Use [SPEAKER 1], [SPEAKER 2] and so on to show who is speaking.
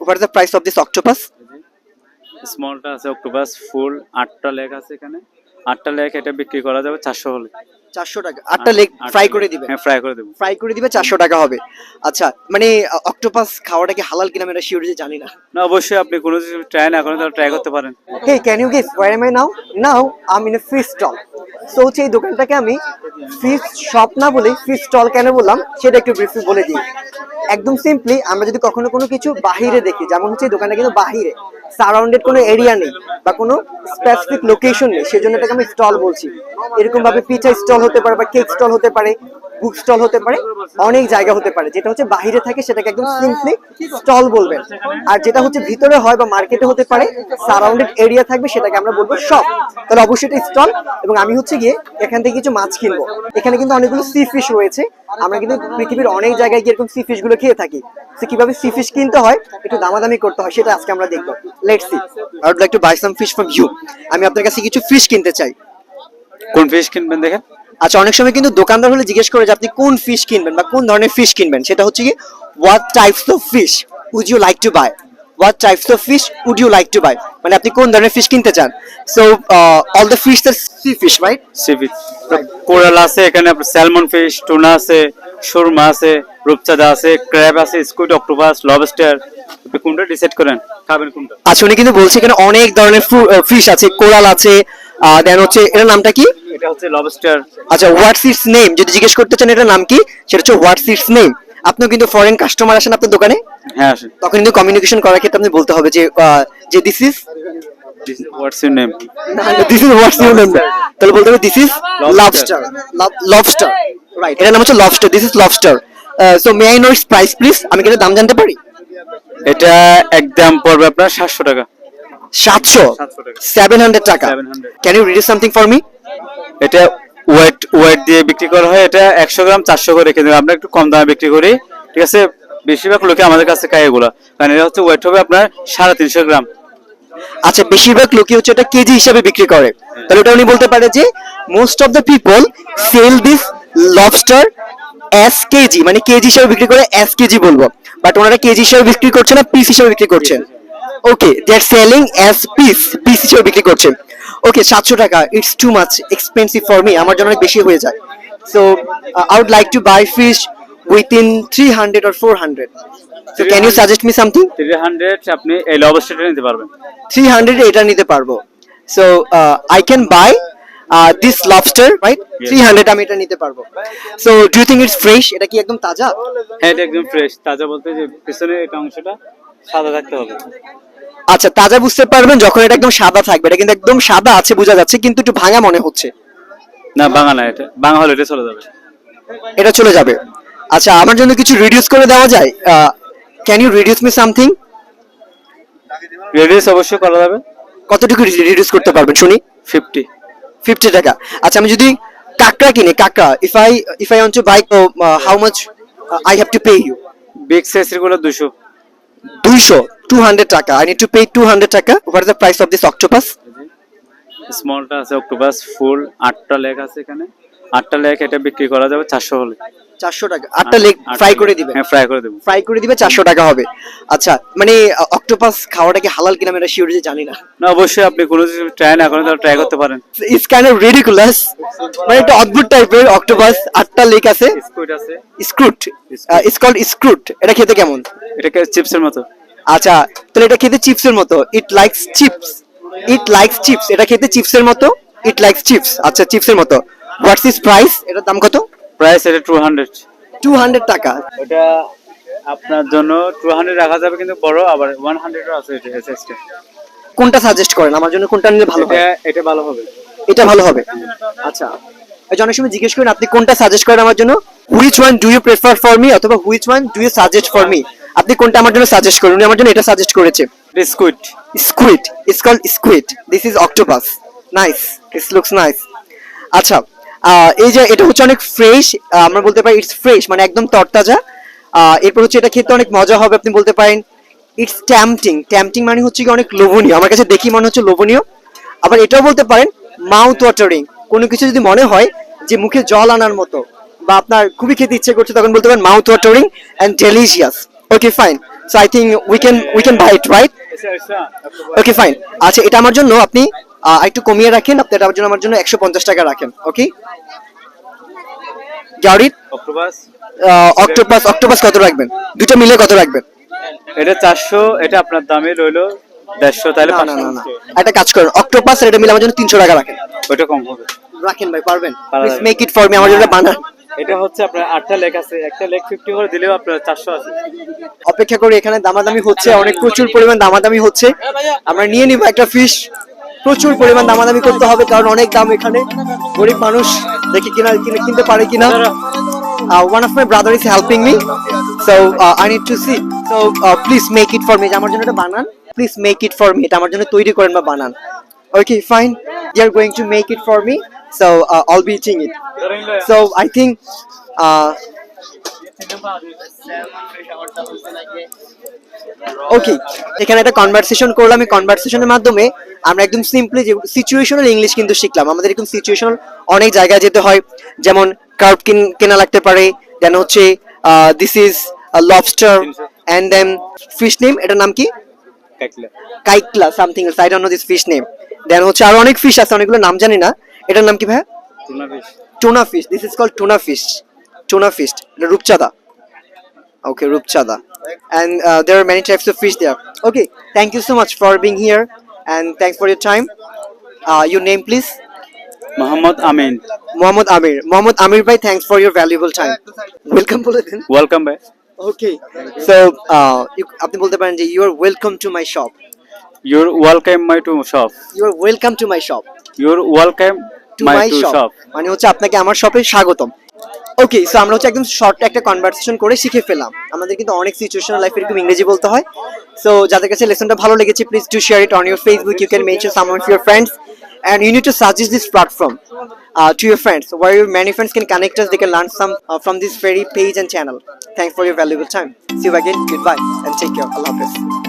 [SPEAKER 1] What is the price of this octopus?
[SPEAKER 2] স্মলটা আছে octopus ফুল 8টা leg আছে এখানে 8টা লেগ এটা বিক্রি করা যাবে 400 হলে
[SPEAKER 1] 400 টাকা। 8টা লেগ ফ্রাই করে দিবেন?
[SPEAKER 2] হ্যাঁ ফ্রাই করে দেব।
[SPEAKER 1] ফ্রাই করে দিবে 400 টাকা হবে। আচ্ছা মানে অক্টোপাস খাওয়াটা কি হালাল কিনা আমি এটা শিওর জানি না।
[SPEAKER 2] না অবশ্যই আপনি কোনো কিছু ট্রাই না করেন তাহলে ট্রাই করতে পারেন।
[SPEAKER 1] Hey, can you guess where am I now? Now I'm in a fish stall. So হচ্ছে এই দোকানটাকে আমি ফিশ শপ না বলে ফিশ স্টল কেন বললাম সেটা একটু ব্রিফলি বলে দিই। একদম সিম্পলি আমরা যদি কখনো কোনো কিছু বাহিরে দেখি, যেমন হচ্ছে এই দোকানটা কিন্তু বাহিরে, সারাউন্ডেড কোনো এরিয়া নেই বা কোনো স্পেসিফিক লোকেশন নেই, সেজন্য এটাকে আমি স্টল বলছি। এরকম ভাবে পিঠা স্টল হতে পারে বা কেক স্টল হতে পারে, বুক স্টল হতে পারে, অনেক জায়গা হতে পারে। যেটা হচ্ছে বাহিরে থাকে সেটাকে একদম সিম্পলি স্টল বলবেন, আর যেটা হচ্ছে ভিতরে হয় বা মার্কেটে হতে পারে, সারাউন্ডেড এরিয়া থাকবে, সেটাকে আমরা বলবো শপ। তাহলে অবশ্যই এটা স্টল। এবং আমি হচ্ছে গিয়ে এখান থেকে কিছু মাছ কিনবো। এখানে কিন্তু অনেকগুলো সি ফিশ রয়েছে। আমরা কিন্তু পৃথিবীর অনেক জায়গায় গিয়ে এরকম সি ফিশ গুলো খেয়ে থাকি। তো কিভাবে সি ফিশ কিনতে হয়, একটু দামাদামি করতে হয়, সেটা আজকে আমরা দেখবো। Let's see. I would like to buy some fish from you. আমি আপনার কাছে কিছু ফিশ কিনতে চাই।
[SPEAKER 2] কোন ফিশ কিনবেন দেখেন?
[SPEAKER 1] আচ্ছা, অনেক সময় কিন্তু দোকানদার হলে জিজ্ঞেস করে যে আপনি কোন ফিশ কিনবেন বা কোন ধরনের ফিশ কিনবেন। সেটা হচ্ছে কি, what types of fish would you like to buy, what types of fish would you like to buy, মানে আপনি কোন ধরনের ফিশ কিনতে চান। So all the fish are sea fish, right?
[SPEAKER 2] Sea fish coral আছে এখানে, আপনার স্যালমন ফিশ, টুনা আছে, সুরমা আছে, রূপচাঁদা আছে, ক্র্যাব আছে, স্কুইড, অক্টোপাস, লবস্টার। আপনি কোনটা ডিসাইড করেন খাবেন কোনটা?
[SPEAKER 1] আচ্ছা, উনি কিন্তু বলছে এখানে অনেক ধরনের ফিশ আছে, কোরাল আছে, দেন হচ্ছে এটার নামটা কি?
[SPEAKER 2] এটা হচ্ছে লবস্টার।
[SPEAKER 1] আচ্ছা, হোয়াটস ইটস নেম যদি জিজ্ঞেস করতে চান এটার নাম কি, সেটা হচ্ছে হোয়াটস ইটস নেম। আপনিও কিন্তু ফরেন কাস্টমার আসেন আপনার দোকানে,
[SPEAKER 2] হ্যাঁ আসেন।
[SPEAKER 1] তখন কিন্তু কমিউনিকেশন করার ক্ষেত্রে আপনি বলতে হবে যে this is
[SPEAKER 2] what's your name,
[SPEAKER 1] this is what's your name. তাহলে বলতে হবে this is lobster. Lobster, right, এটার নাম হচ্ছে lobster. This is lobster. So may I know it's price please? আমি কি দাম জানতে পারি?
[SPEAKER 2] এটা একদম পড়বে আপনার 700 টাকা।
[SPEAKER 1] 700? 700 টাকা। Can you read something for me?
[SPEAKER 2] এটা ওয়েট দিয়ে বিক্রি করা হয়। এটা 100 গ্রাম 400 করে, কিন্তু আমরা একটু কম দামে বিক্রি করি, ঠিক আছে? বেশিরভাগ লোকে আমাদের কাছে খায় এগুলা, কারণ এটা হচ্ছে ওয়েট হবে আপনার 350 গ্রাম।
[SPEAKER 1] আচ্ছা, বেশিরভাগ লোকই হচ্ছে এটা কেজি হিসাবে বিক্রি করে। তাহলে ওটা উনি বলতে পারে যে most of the people sell this lobster as KG, মানে কেজি হিসাবে বিক্রি করে, এস কেজি বলবো, বাট ওনারা কেজি হিসাবে বিক্রি করছে না, পিস হিসাবে বিক্রি করছেন। Okay, they are selling as piece হিসাবে বিক্রি করছেন। ওকে, 700 টাকা, it's too much expensive for me, আমার জন্য অনেক বেশি হয়ে যায়। So I would like to buy fish within 300 or 400. So can you suggest me something?
[SPEAKER 2] 300 আপনি এই লবস্টারটা নিতে পারবেন।
[SPEAKER 1] 300 এটা নিতে পারবো। So I can buy this lobster, right? 300 আমি এটা নিতে পারবো। So do you think it's fresh? এটা কি একদম তাজা?
[SPEAKER 2] হ্যাঁ এটা একদম ফ্রেশ। তাজা বলতে যে পিছনে এটা অংশটা সাদা থাকতে হবে।
[SPEAKER 1] আচ্ছা, তাজা বুঝতে পারবেন যখন এটা একদম সাদা থাকবে। এটা কিন্তু একদম সাদা আছে বোঝা যাচ্ছে, কিন্তু একটু ভাঙা মনে হচ্ছে।
[SPEAKER 2] না ভাঙা না, এটা ভাঙা হলে এটা চলে যাবে।
[SPEAKER 1] এটা চলে যাবে। আচ্ছা, আমার জন্য কিছু রিডিউস করে দেওয়া যায়? Can you reduce me something?
[SPEAKER 2] Reduce অবশ্যই করা যাবে।
[SPEAKER 1] কতটুকু রিডিউস করতে পারবেন শুনি? 50 টাকা। আচ্ছা, আমি যদি কাঁকড়া কিনি, কাঁকড়া, if I want to buy, how much I have to pay you?
[SPEAKER 2] Big সাইজের গুলো 200।
[SPEAKER 1] 200 টাকা। আই নিড টু পে 200 টাকা। What is the price of this octopus?
[SPEAKER 2] স্মলটা আছে অক্টোপাস ফুল 8টা লেগ আছে এখানে 8টা লেগ এটা বিক্রি করা যাবে 400 হলে।
[SPEAKER 1] 400 টাকা। 8টা লেগ ফ্রাই করে দিবেন?
[SPEAKER 2] হ্যাঁ ফ্রাই করে দেব।
[SPEAKER 1] ফ্রাই করে দিবে, 400 টাকা হবে। আচ্ছা, মানে অক্টোপাস খাওয়াটা কি হালাল কিনা আমি এটা শিওর জানি না।
[SPEAKER 2] না অবশ্যই আপনি কোনো কিছু ট্রাই না করেন তাহলে ট্রাই করতে পারেন।
[SPEAKER 1] ইটস কাইন্ড অফ রিডিকুলাস, মানে একটা অদ্ভুত টাইপের অক্টোপাস। 8টা লেগ আছে,
[SPEAKER 2] স্কুইড আছে,
[SPEAKER 1] স্ক্রুট, ইটস কল্ড স্ক্রুট। এটা খেতে কেমন?
[SPEAKER 2] এটাকে চিপসের মতো।
[SPEAKER 1] আচ্ছা, তাহলে এটা খেতে চিপসের মতো। ইট লাইকস চিপস, ইট লাইকস চিপস। এটা খেতে চিপসের মতো, ইট লাইকস চিপস। আচ্ছা, চিপসের মতো। হোয়াটস ইজ প্রাইস? এটার দাম কত?
[SPEAKER 2] প্রাইস এটা 200।
[SPEAKER 1] 200 টাকা।
[SPEAKER 2] এটা আপনার জন্য 200 রাখা যাবে, কিন্তু বড় আবার 100 আছে এটা এক্সট্রা।
[SPEAKER 1] কোনটা সাজেস্ট করেন আমার জন্য? কোনটা নিলে ভালো হয়?
[SPEAKER 2] এটা ভালো হবে।
[SPEAKER 1] এটা ভালো হবে। আচ্ছা, এই অনেক সময় জিজ্ঞেস করেন আপনি কোনটা সাজেস্ট করেন আমার জন্য, which one do you prefer for me, অথবা which one do you suggest for me. আপনি কোনটা আমার জন্য সাজেস্ট করেন? উনি আমার জন্য এটা সাজেস্ট করেছে।
[SPEAKER 2] Squid.
[SPEAKER 1] Squid, it's called squid. This is octopus. Nice, it looks nice. আচ্ছা, এই যে এটা হচ্ছে অনেক ফ্রেশ, আমরা বলতে পারি ইটস ফ্রেশ, মানে একদম তরতাজা। এরপর হচ্ছে এটা খেতে অনেক মজা হবে, আপনি বলতে পারেন ইটস ট্যাম্পটিং। ট্যাম্পটিং মানে হচ্ছে কি অনেক লোভনীয়, আমার কাছে দেখি মনে হচ্ছে লোভনীয়। আবার এটাও বলতে পারেন মাউথ ওয়াটারিং, কোনো কিছু যদি মনে হয় যে মুখে জল আনার মতো বা আপনার খুবই খেতে ইচ্ছে করছে, তখন বলতে পারেন mouth watering and delicious. Okay fine. So I think we can buy it, right? Okay, fine. আচ্ছা, এটা আমার জন্য আপনি একটু কমিয়ে রাখেন, আপনি এটা আমার জন্য 150 টাকা রাখেন, ওকে? Got it?
[SPEAKER 2] অক্টোপাস
[SPEAKER 1] অক্টোপাস কত রাখবেন? দুটো মিলে কত রাখবেন?
[SPEAKER 2] এটা 400, এটা আপনার দামে রইলো 150, তাহলে
[SPEAKER 1] না না
[SPEAKER 2] 500
[SPEAKER 1] না না, একটা কাজ করেন, অক্টোপাস আর এটা মিলে আমার জন্য 300 টাকা রাখেন।
[SPEAKER 2] ওইটা কম হবে।
[SPEAKER 1] রাখেন ভাই, পারবেন?
[SPEAKER 2] পারা
[SPEAKER 1] প্লিজ
[SPEAKER 2] যাবে।
[SPEAKER 1] মেক ইট ফর মি, আমার জন্য বানান।
[SPEAKER 2] এটা হচ্ছে আপনার 8টা লেখ আছে, একটা লেখ 50 করে দিলেও আপনার 400 আছে।
[SPEAKER 1] অপেক্ষা করি, এখানে দামাদামি হচ্ছে, অনেক প্রচুর পরিমাণ দামাদামি হচ্ছে। আমরা নিয়ে নিব একটা ফিশ, প্রচুর পরিমাণ দামাদামি করতে হবে কারণ অনেক দাম এখানে, গরিব মানুষ দেখি কিনতে পারে কিনা। One of my brother is helping me, so I need to see. So please make it for me. আমার জন্য এটা বানান, please make it for me. এটা আমার জন্য তৈরি করেন বা বানান। Okay, fine. You are going to make it for me, so I'll be eating it. So I think ওকে, এখানে একটা কনভারসেশন করলাম, এই কনভারসেশনের মাধ্যমে আমরা একদম সিম্পলি যে সিচুয়েশনাল ইংলিশ কিন্তু শিখলাম। আমাদের এরকম সিচুয়েশনাল অনেক জায়গায় যেতে হয়, যেমন কার্প কেনা লাগতে পারে, দেন হচ্ছে this is lobster and then fish name, এটার নাম কি? কাইকলা something else, I don't know this fish name. Then হচ্ছে আর অনেক ফিশ আছে, অনেকগুলো নাম জানি না, এটার নাম কি ভাই?
[SPEAKER 2] Tuna fish.
[SPEAKER 1] Tuna fish, this is called tuna fish. Tuna fish, এটা রূপচাঁদা। Okay, Rupchada. And there are many types of fish there. Okay, thank you so much for being here and thanks for your time. Your name, please?
[SPEAKER 2] Mohammad Amin.
[SPEAKER 1] Mohammad Amir. Mohammad Amir bhai, thanks for your valuable time. Welcome বলে দিন।
[SPEAKER 2] Welcome ভাই।
[SPEAKER 1] Okay, so আপনি বলতে পারেন যে you are welcome to my shop.
[SPEAKER 2] Your welcome my to shop.
[SPEAKER 1] You are welcome to my shop.
[SPEAKER 2] Your welcome
[SPEAKER 1] To
[SPEAKER 2] my
[SPEAKER 1] my
[SPEAKER 2] to
[SPEAKER 1] shop.
[SPEAKER 2] Shop.
[SPEAKER 1] মানে হচ্ছে আপনাকে আমার শপে স্বাগতম। ওকে, সো আমরা হচ্ছে একদম শর্ট একটা কনভারসেশন করে শিখে ফেললাম। আমাদের কিন্তু অনেক সিচুয়েশনাল লাইফে এরকম ইংরেজি বলতে হয়। সো যাদের কাছে লেসনটা ভালো লেগেছে, please do share it on your Facebook, you can mention some of your friends and you need to suggest this platform to your friends where your many friends can connect us, they can learn some from this very page and channel. Thanks for your valuable time. See you again, goodbye and take care. Allah Hafiz.